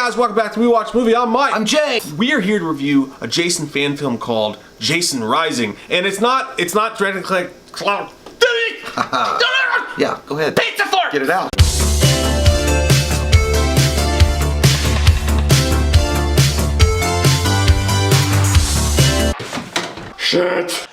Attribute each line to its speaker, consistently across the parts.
Speaker 1: guys, welcome back to We Watch Movie. I'm Mike.
Speaker 2: I'm Jay.
Speaker 1: We are here to review a Jason fan film called Jason Rising, and it's not directly
Speaker 2: Yeah, go ahead.
Speaker 1: Pizza fork!
Speaker 2: Get it out.
Speaker 1: Shit.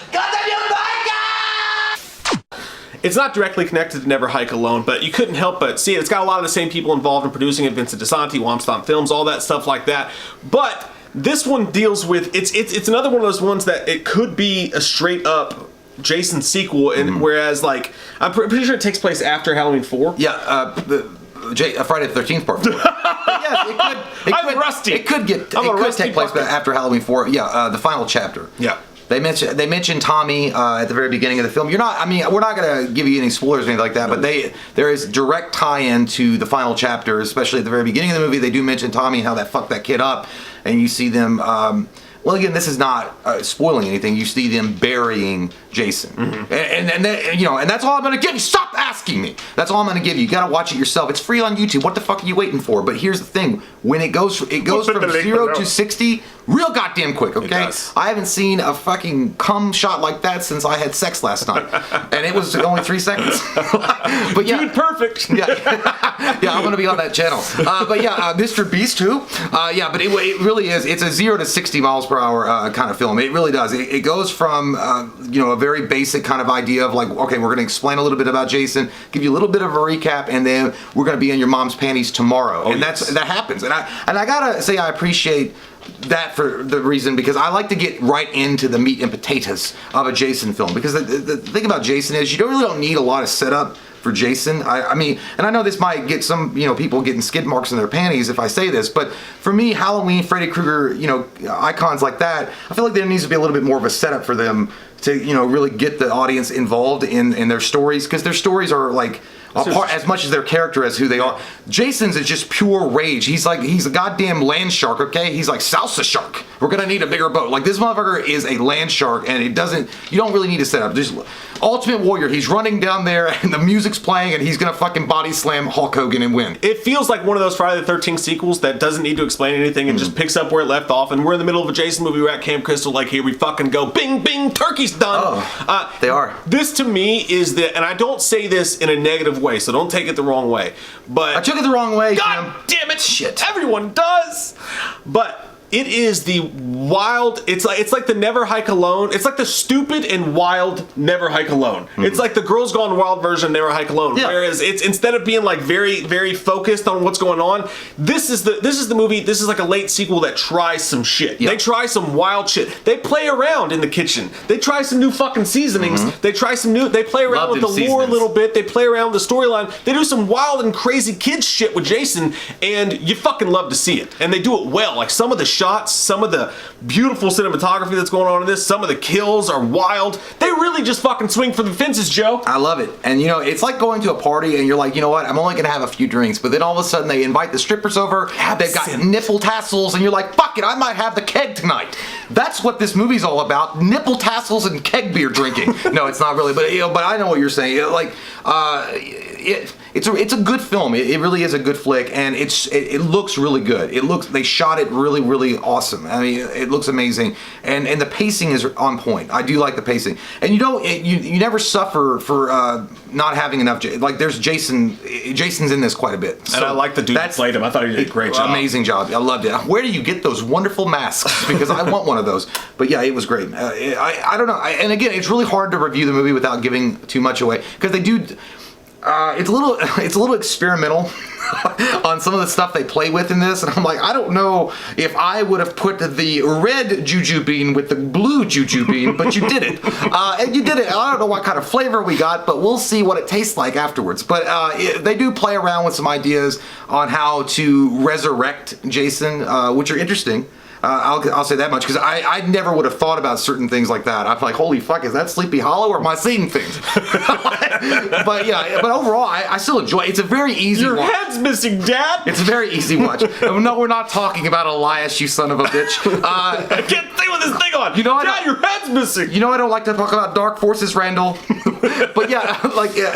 Speaker 1: It's not directly connected to Never Hike Alone, but you couldn't help but see it. It's got a lot of the same people involved in producing it, Vincent DeSanti, Womp Films, all that stuff like that. But this one deals with, it's another one of those ones that it could be a straight up Jason sequel, and whereas like, I'm pretty sure it takes place after Halloween 4.
Speaker 2: Yeah, Friday the 13th part. Yes,
Speaker 1: I'm rusty.
Speaker 2: It could take place after Halloween 4. Yeah, the final chapter.
Speaker 1: Yeah.
Speaker 2: They mentioned Tommy at the very beginning of the film. We're not going to give you any spoilers or anything like that, but there is direct tie-in to the final chapter, especially at the very beginning of the movie. They do mention Tommy and how that fucked that kid up, and you see them. Well, again, this is not spoiling anything. You see them burying Jason, and that's all I'm going to give you. Stop asking me. That's all I'm going to give you. You got to watch it yourself. It's free on YouTube. What the fuck are you waiting for? But here's the thing: when it goes from 0 to 60, real goddamn quick. Okay, I haven't seen a fucking cum shot like that since I had sex last night, and it was only 3 seconds. But yeah,
Speaker 1: dude, perfect.
Speaker 2: Yeah, I'm going to be on that channel. But yeah, Mr. Beast too. Yeah, but it really is. It's a 0 to 60 miles per hour kind of film. It really does. It goes from a very basic kind of idea of like, okay, we're going to explain a little bit about Jason, give you a little bit of a recap, and then we're going to be in your mom's panties tomorrow. And that happens. And I gotta say, I appreciate that for the reason, because I like to get right into the meat and potatoes of a Jason film, because the thing about Jason is you really don't need a lot of setup for Jason. I mean, and I know this might get some people getting skid marks in their panties if I say this, but for me, Halloween, Freddy Krueger, icons like that, I feel like there needs to be a little bit more of a setup for them to really get the audience involved in their stories, because their stories are like as much as their character as who they are. Jason's is just pure rage. He's a goddamn land shark, okay? He's like salsa shark. We're gonna need a bigger boat. Like, this motherfucker is a land shark, and you don't really need to set up. Just Ultimate Warrior, he's running down there and the music's playing and he's gonna fucking body slam Hulk Hogan and win.
Speaker 1: It feels like one of those Friday the 13th sequels that doesn't need to explain anything and just picks up where it left off, and we're in the middle of a Jason movie, we're at Camp Crystal, like, here we fucking go, bing, bing, turkey's done.
Speaker 2: They are.
Speaker 1: This to me is and I don't say this in a negative way, so don't take it the wrong way, but...
Speaker 2: I took it the wrong way,
Speaker 1: God damn it!
Speaker 2: Shit.
Speaker 1: Everyone does! But... it is the wild, it's like the Never Hike Alone, it's like the stupid and wild Never Hike Alone. It's like the Girls Gone Wild version of Never Hike Alone, whereas it's, instead of being like very, very focused on what's going on, this is the movie, this is like a late sequel that tries some shit. They try some wild shit. They play around in the kitchen. They try some new fucking seasonings. They play around with the lore a little bit. They play around with the storyline. They do some wild and crazy kids shit with Jason, and you fucking love to see it. And they do it well. Like, some of the shots, some of the beautiful cinematography that's going on in this, some of the kills are wild. They really just fucking swing for the fences, Joe.
Speaker 2: I love it. And it's like going to a party and you're like, you know what, I'm only gonna have a few drinks, but then all of a sudden they invite the strippers over, they've got nipple tassels, and you're like, fuck it, I might have the keg tonight. That's what this movie's all about, nipple tassels and keg beer drinking. No, it's not really, but I know what you're saying. It's a good film. It really is a good flick, and it looks really good. They shot it really, really awesome. I mean, it looks amazing, and the pacing is on point. I do like the pacing, and you never suffer for not having enough. Like, there's Jason's in this quite a bit,
Speaker 1: and I like the dude that played him. I thought he did a great job.
Speaker 2: Amazing job. I loved it. Where do you get those wonderful masks? Because I want one of those. But yeah, it was great. I don't know. And again, it's really hard to review the movie without giving too much away, because they do. It's a little experimental on some of the stuff they play with in this, and I'm like, I don't know if I would have put the red juju bean with the blue juju bean, but you did it, and you did it. I don't know what kind of flavor we got, but we'll see what it tastes like afterwards. But they do play around with some ideas on how to resurrect Jason, which are interesting. I'll say that much, because I never would have thought about certain things like that. I'm like, holy fuck, is that Sleepy Hollow, or am I seeing things? But yeah, but overall, I still enjoy it. It's a very easy watch.
Speaker 1: Your head's missing, Dad!
Speaker 2: It's a very easy watch. No, we're not talking about Elias, you son of a bitch.
Speaker 1: I can't think with this thing on! Dad, your head's missing!
Speaker 2: You know I don't like to talk about dark forces, Randall. But yeah,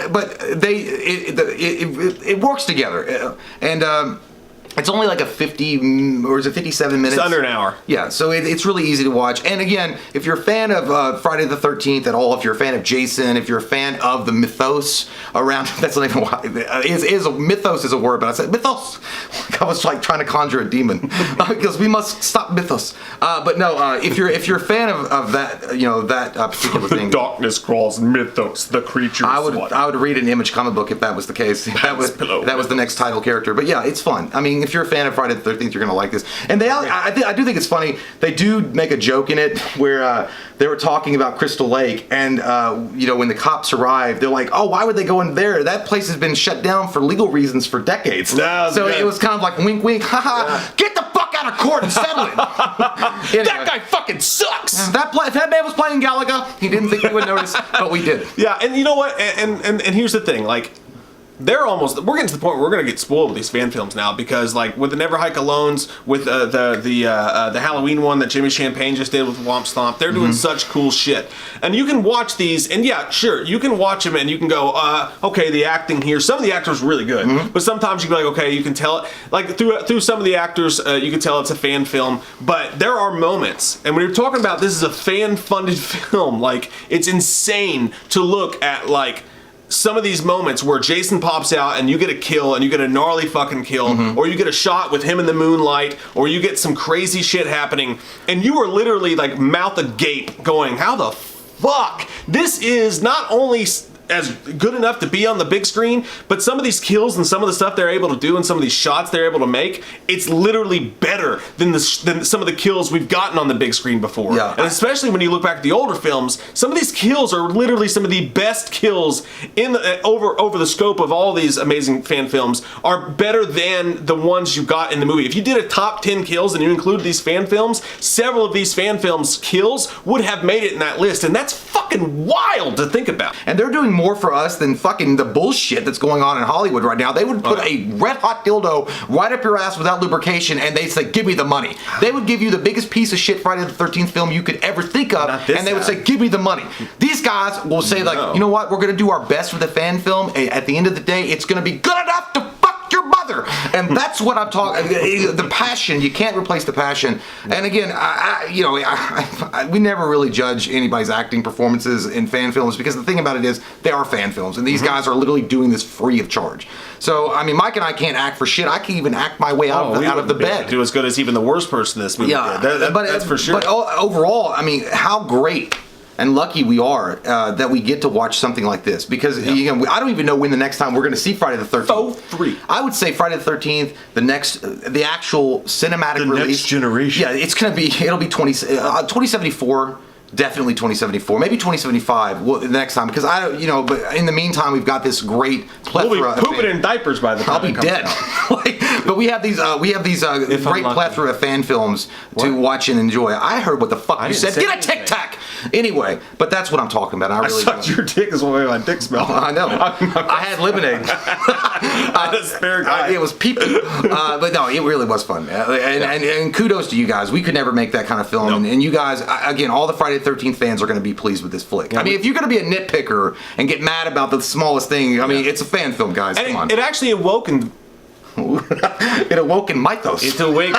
Speaker 2: but it works together. And It's only like a 50, or is it 57 minutes?
Speaker 1: It's under an hour.
Speaker 2: Yeah, so it's really easy to watch. And again, if you're a fan of Friday the 13th at all, if you're a fan of Jason, if you're a fan of the mythos around, that's not even why, mythos is a word, but I said mythos. I was like trying to conjure a demon because we must stop mythos. But no, if you're a fan of that, that particular thing.
Speaker 1: Darkness crawls mythos, the creature.
Speaker 2: I would read an Image comic book if that was the case. That was the next title character. But yeah, it's fun. I mean, if you're a fan of Friday the 13th, you're gonna like this. And I do think it's funny. They do make a joke in it where they were talking about Crystal Lake, and when the cops arrived, they're like, "Oh, why would they go in there? That place has been shut down for legal reasons for decades."
Speaker 1: No,
Speaker 2: so it was kind of like wink, wink, haha. Get the fuck out of court and settle it. Anyway,
Speaker 1: that guy fucking sucks.
Speaker 2: That man was playing Galaga. He didn't think we would notice, but we did.
Speaker 1: Yeah, and you know what? And here's the thing, like. We're getting to the point where we're gonna get spoiled with these fan films now, because like with the Never Hike Alones, with the Halloween one that Jimmy Champagne just did with Womp Stomp, they're doing such cool shit. And you can watch these, and yeah, sure, you can watch them and you can go, okay, the acting here, some of the actors are really good, but sometimes you can be like, okay, you can tell it, like through some of the actors, you can tell it's a fan film, but there are moments, and when you're talking about this is a fan-funded film, like it's insane to look at like some of these moments where Jason pops out and you get a kill, and you get a gnarly fucking kill, or you get a shot with him in the moonlight, or you get some crazy shit happening, and you are literally like mouth agape going, how the fuck? This is not only as good enough to be on the big screen, but some of these kills and some of the stuff they're able to do and some of these shots they're able to make, it's literally better than some of the kills we've gotten on the big screen before.
Speaker 2: Yeah.
Speaker 1: And especially when you look back at the older films, some of these kills are literally some of the best kills in over the scope of all these amazing fan films, are better than the ones you got in the movie. If you did a top 10 kills and you include these fan films, several of these fan films kills would have made it in that list, and that's fucking wild to think about.
Speaker 2: And they're doing more for us than fucking the bullshit that's going on in Hollywood right now. They would put a red hot dildo right up your ass without lubrication, and they'd say, give me the money. They would give you the biggest piece of shit Friday the 13th film you could ever think of, and they would say, give me the money. These guys will say like, you know what, we're gonna do our best with the fan film. At the end of the day, it's gonna be good enough to fuck your mother. And that's what I'm talking, the passion, you can't replace the passion. And again, we never really judge anybody's acting performances in fan films, because the thing about it is, they are fan films, and these guys are literally doing this free of charge. So, I mean, Mike and I can't act for shit. I can't even act my way out of the bed.
Speaker 1: Do as good as even the worst person in this movie did. That's for sure.
Speaker 2: But overall, I mean, how great and lucky we are that we get to watch something like this, because I don't even know when the next time we're going to see Friday the 13th.
Speaker 1: 3.
Speaker 2: I would say Friday the 13th, the actual cinematic release.
Speaker 1: Next generation.
Speaker 2: Yeah, it'll be 2074. Definitely 2074, maybe 2075. The next time, because but in the meantime, we've got this great plethora.
Speaker 1: We'll be pooping in diapers by the time
Speaker 2: I'll be dead. But we have these great plethora of fan films to watch and enjoy. I heard what the fuck you said. Get a Tic Tac. Anyway, but that's what I'm talking about. I
Speaker 1: sucked your dick is what made my dick smell.
Speaker 2: I know. I had lemonade. It was people. But no, it really was fun. And kudos to you guys. We could never make that kind of film. And you guys, again, all the Friday the 13th fans are going to be pleased with this flick. I mean, if you're going to be a nitpicker and get mad about the smallest thing, I mean, it's a fan film, guys. Come on.
Speaker 1: It actually awoke
Speaker 2: It awoke in mythos.
Speaker 1: It awakened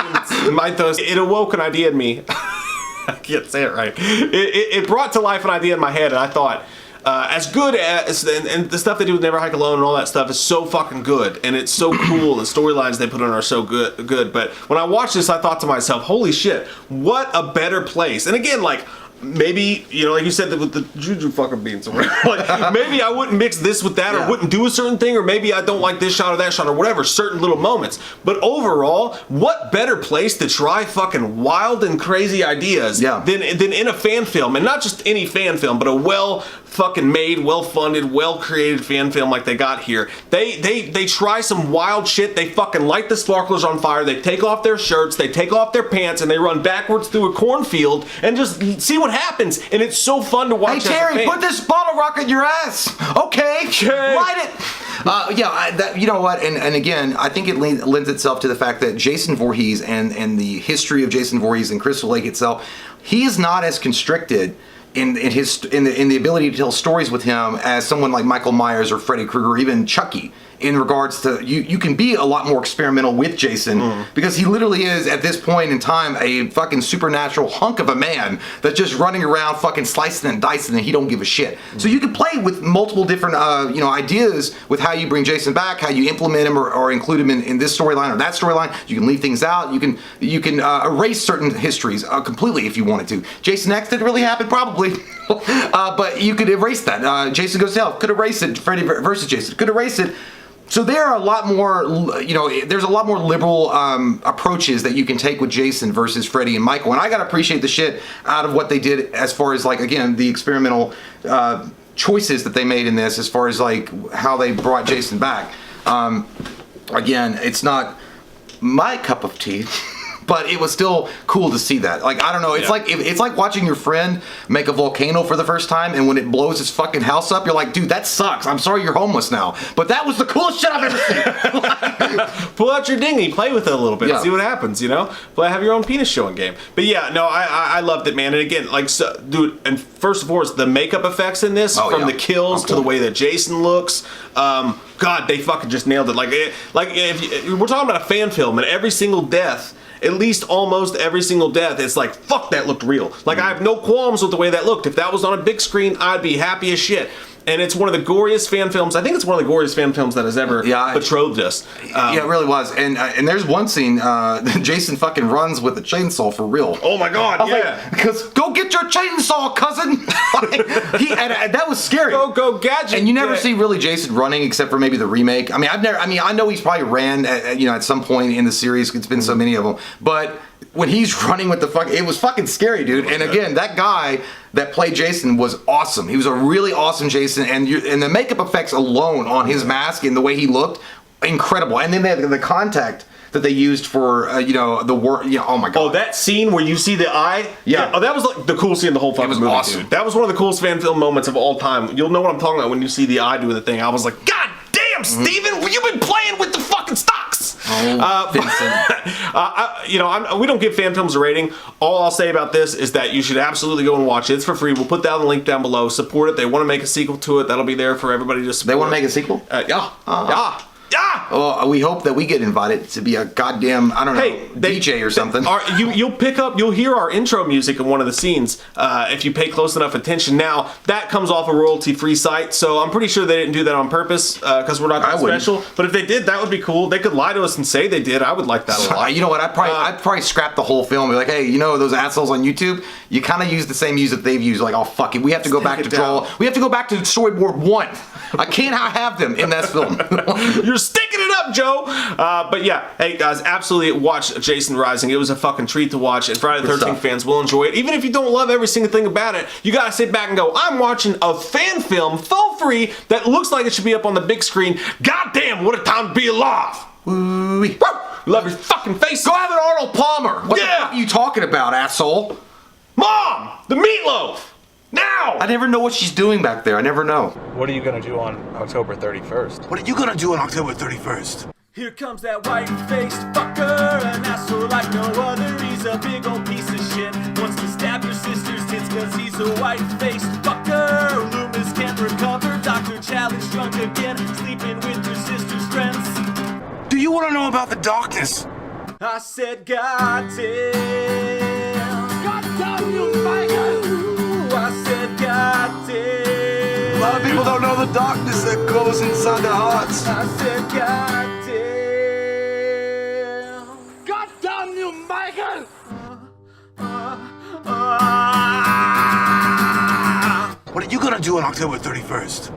Speaker 1: mythos. It awoke an idea in me. I can't say it right. It brought to life an idea in my head, and I thought, as good as, and the stuff they do with Never Hike Alone and all that stuff is so fucking good, and it's so cool, and the storylines they put on are so good. But when I watched this, I thought to myself, holy shit, what a better place. And again, like, maybe, like you said, with the juju fucking beans or whatever, like, maybe I wouldn't mix this with that, or wouldn't do a certain thing, or maybe I don't like this shot or that shot or whatever, certain little moments. But overall, what better place to try fucking wild and crazy ideas than in a fan film, and not just any fan film, but a well fucking made, well funded, well created fan film like they got here. They try some wild shit. They fucking light the sparklers on fire. They take off their shirts. They take off their pants, and they run backwards through a cornfield and just see what happens. And it's so fun to watch.
Speaker 2: Hey Terry, put this bottle rocket in your ass. Okay, light it. You know what? And again, I think it lends itself to the fact that Jason Voorhees and the history of Jason Voorhees and Crystal Lake itself, he is not as constricted in the ability to tell stories with him as someone like Michael Myers or Freddy Krueger or even Chucky in regards to you can be a lot more experimental with Jason because he literally is at this point in time a fucking supernatural hunk of a man that's just running around fucking slicing and dicing and he don't give a shit. So you can play with multiple different ideas with how you bring Jason back, how you implement him or include him in this storyline or that storyline. You can leave things out. You can erase certain histories completely if you wanted to. Jason X didn't really happen, probably. But you could erase that. Jason Goes to Hell could erase it. Freddy versus Jason could erase it. So there are a lot more, there's a lot more liberal approaches that you can take with Jason versus Freddy and Michael. And I gotta appreciate the shit out of what they did as far as like, again, the experimental choices that they made in this as far as like how they brought Jason back. Again, it's not my cup of tea. But it was still cool to see that. Like, I don't know, it's like watching your friend make a volcano for the first time, and when it blows his fucking house up, you're like, dude, that sucks. I'm sorry you're homeless now. But that was the coolest shit I've ever seen.
Speaker 1: Pull out your dinghy, play with it a little bit, see what happens, have your own penis showing game. But yeah, no, I loved it, man. And again, like, so, dude, and first and foremost, the makeup effects in this, from the kills to the way that Jason looks, God, they fucking just nailed it. We're talking about a fan film, and every single death, at least almost every single death, it's like, fuck, that looked real. Like, I have no qualms with the way that looked. If that was on a big screen, I'd be happy as shit. And it's one of the goriest fan films. I think it's one of the goriest fan films that has ever betrothed us.
Speaker 2: Yeah, it really was. And there's one scene, Jason fucking runs with a chainsaw for real.
Speaker 1: Oh my God,
Speaker 2: because go get your chainsaw, cousin. And that was scary.
Speaker 1: Go gadget.
Speaker 2: And you never see really Jason running except for maybe the remake. I know he's probably ran at some point in the series. It's been so many of them. But when he's running with it was fucking scary, dude. And again, that guy that played Jason was awesome. He was a really awesome Jason, and the makeup effects alone on his mask and the way he looked, incredible. And then they had the contact that they used for the work. Oh my God.
Speaker 1: Oh, that scene where you see the eye.
Speaker 2: Yeah.
Speaker 1: Oh, that was like the coolest scene in the whole fucking movie.
Speaker 2: Awesome.
Speaker 1: Dude. That was one of the coolest fan film moments of all time. You'll know what I'm talking about when you see the eye doing the thing. I was like, God damn, Steven, you've been playing with the fucking stocks.
Speaker 2: Oh, Vincent.
Speaker 1: We don't give fan films a rating. All I'll say about this is that you should absolutely go and watch it. It's for free. We'll put down the link down below. Support it. They want to make a sequel to it. That'll be there for everybody to support.
Speaker 2: They want to make a sequel?
Speaker 1: Yeah.
Speaker 2: Well, we hope that we get invited to be a goddamn, DJ or something.
Speaker 1: You'll hear our intro music in one of the scenes if you pay close enough attention. Now, that comes off a royalty-free site, so I'm pretty sure they didn't do that on purpose because we're not that special. But if they did, that would be cool. They could lie to us and say they did. I would like that a lot.
Speaker 2: You know what? I'd probably scrap the whole film. Be like, hey, those assholes on YouTube, you kind of use the same music they've used. Like, oh, fuck it. We have to go back to draw. We have to go back to storyboard 1. I can't have them in that film.
Speaker 1: You're sticking it up, Joe. But yeah, hey guys, absolutely watch Jason Rising. It was a fucking treat to watch, and Friday the 13th fans will enjoy it. Even if you don't love every single thing about it, you gotta sit back and go, I'm watching a fan film for free that looks like it should be up on the big screen. Goddamn, what a time to be alive.
Speaker 2: Woo-wee.
Speaker 1: Love your fucking face.
Speaker 2: Go have an Arnold Palmer. What the fuck are you talking about, asshole?
Speaker 1: Mom, the meatloaf. Now!
Speaker 2: I never know what she's doing back there. I never know.
Speaker 3: What are you gonna do on October 31st?
Speaker 4: What are you gonna do on October 31st?
Speaker 5: Here comes that white-faced fucker, an asshole like no other. He's a big old piece of shit. Wants to stab your sister's tits cause he's a white-faced fucker. Loomis can't recover. Dr. Challenge drunk again, sleeping with your sister's friends.
Speaker 4: Do you wanna know about the darkness?
Speaker 5: I said, God damn. God damn you, Michael! I said, God damn.
Speaker 4: A lot of people don't know the darkness that goes inside their hearts.
Speaker 5: I said, God damn. God damn you, Michael!
Speaker 4: What are you gonna do on October 31st?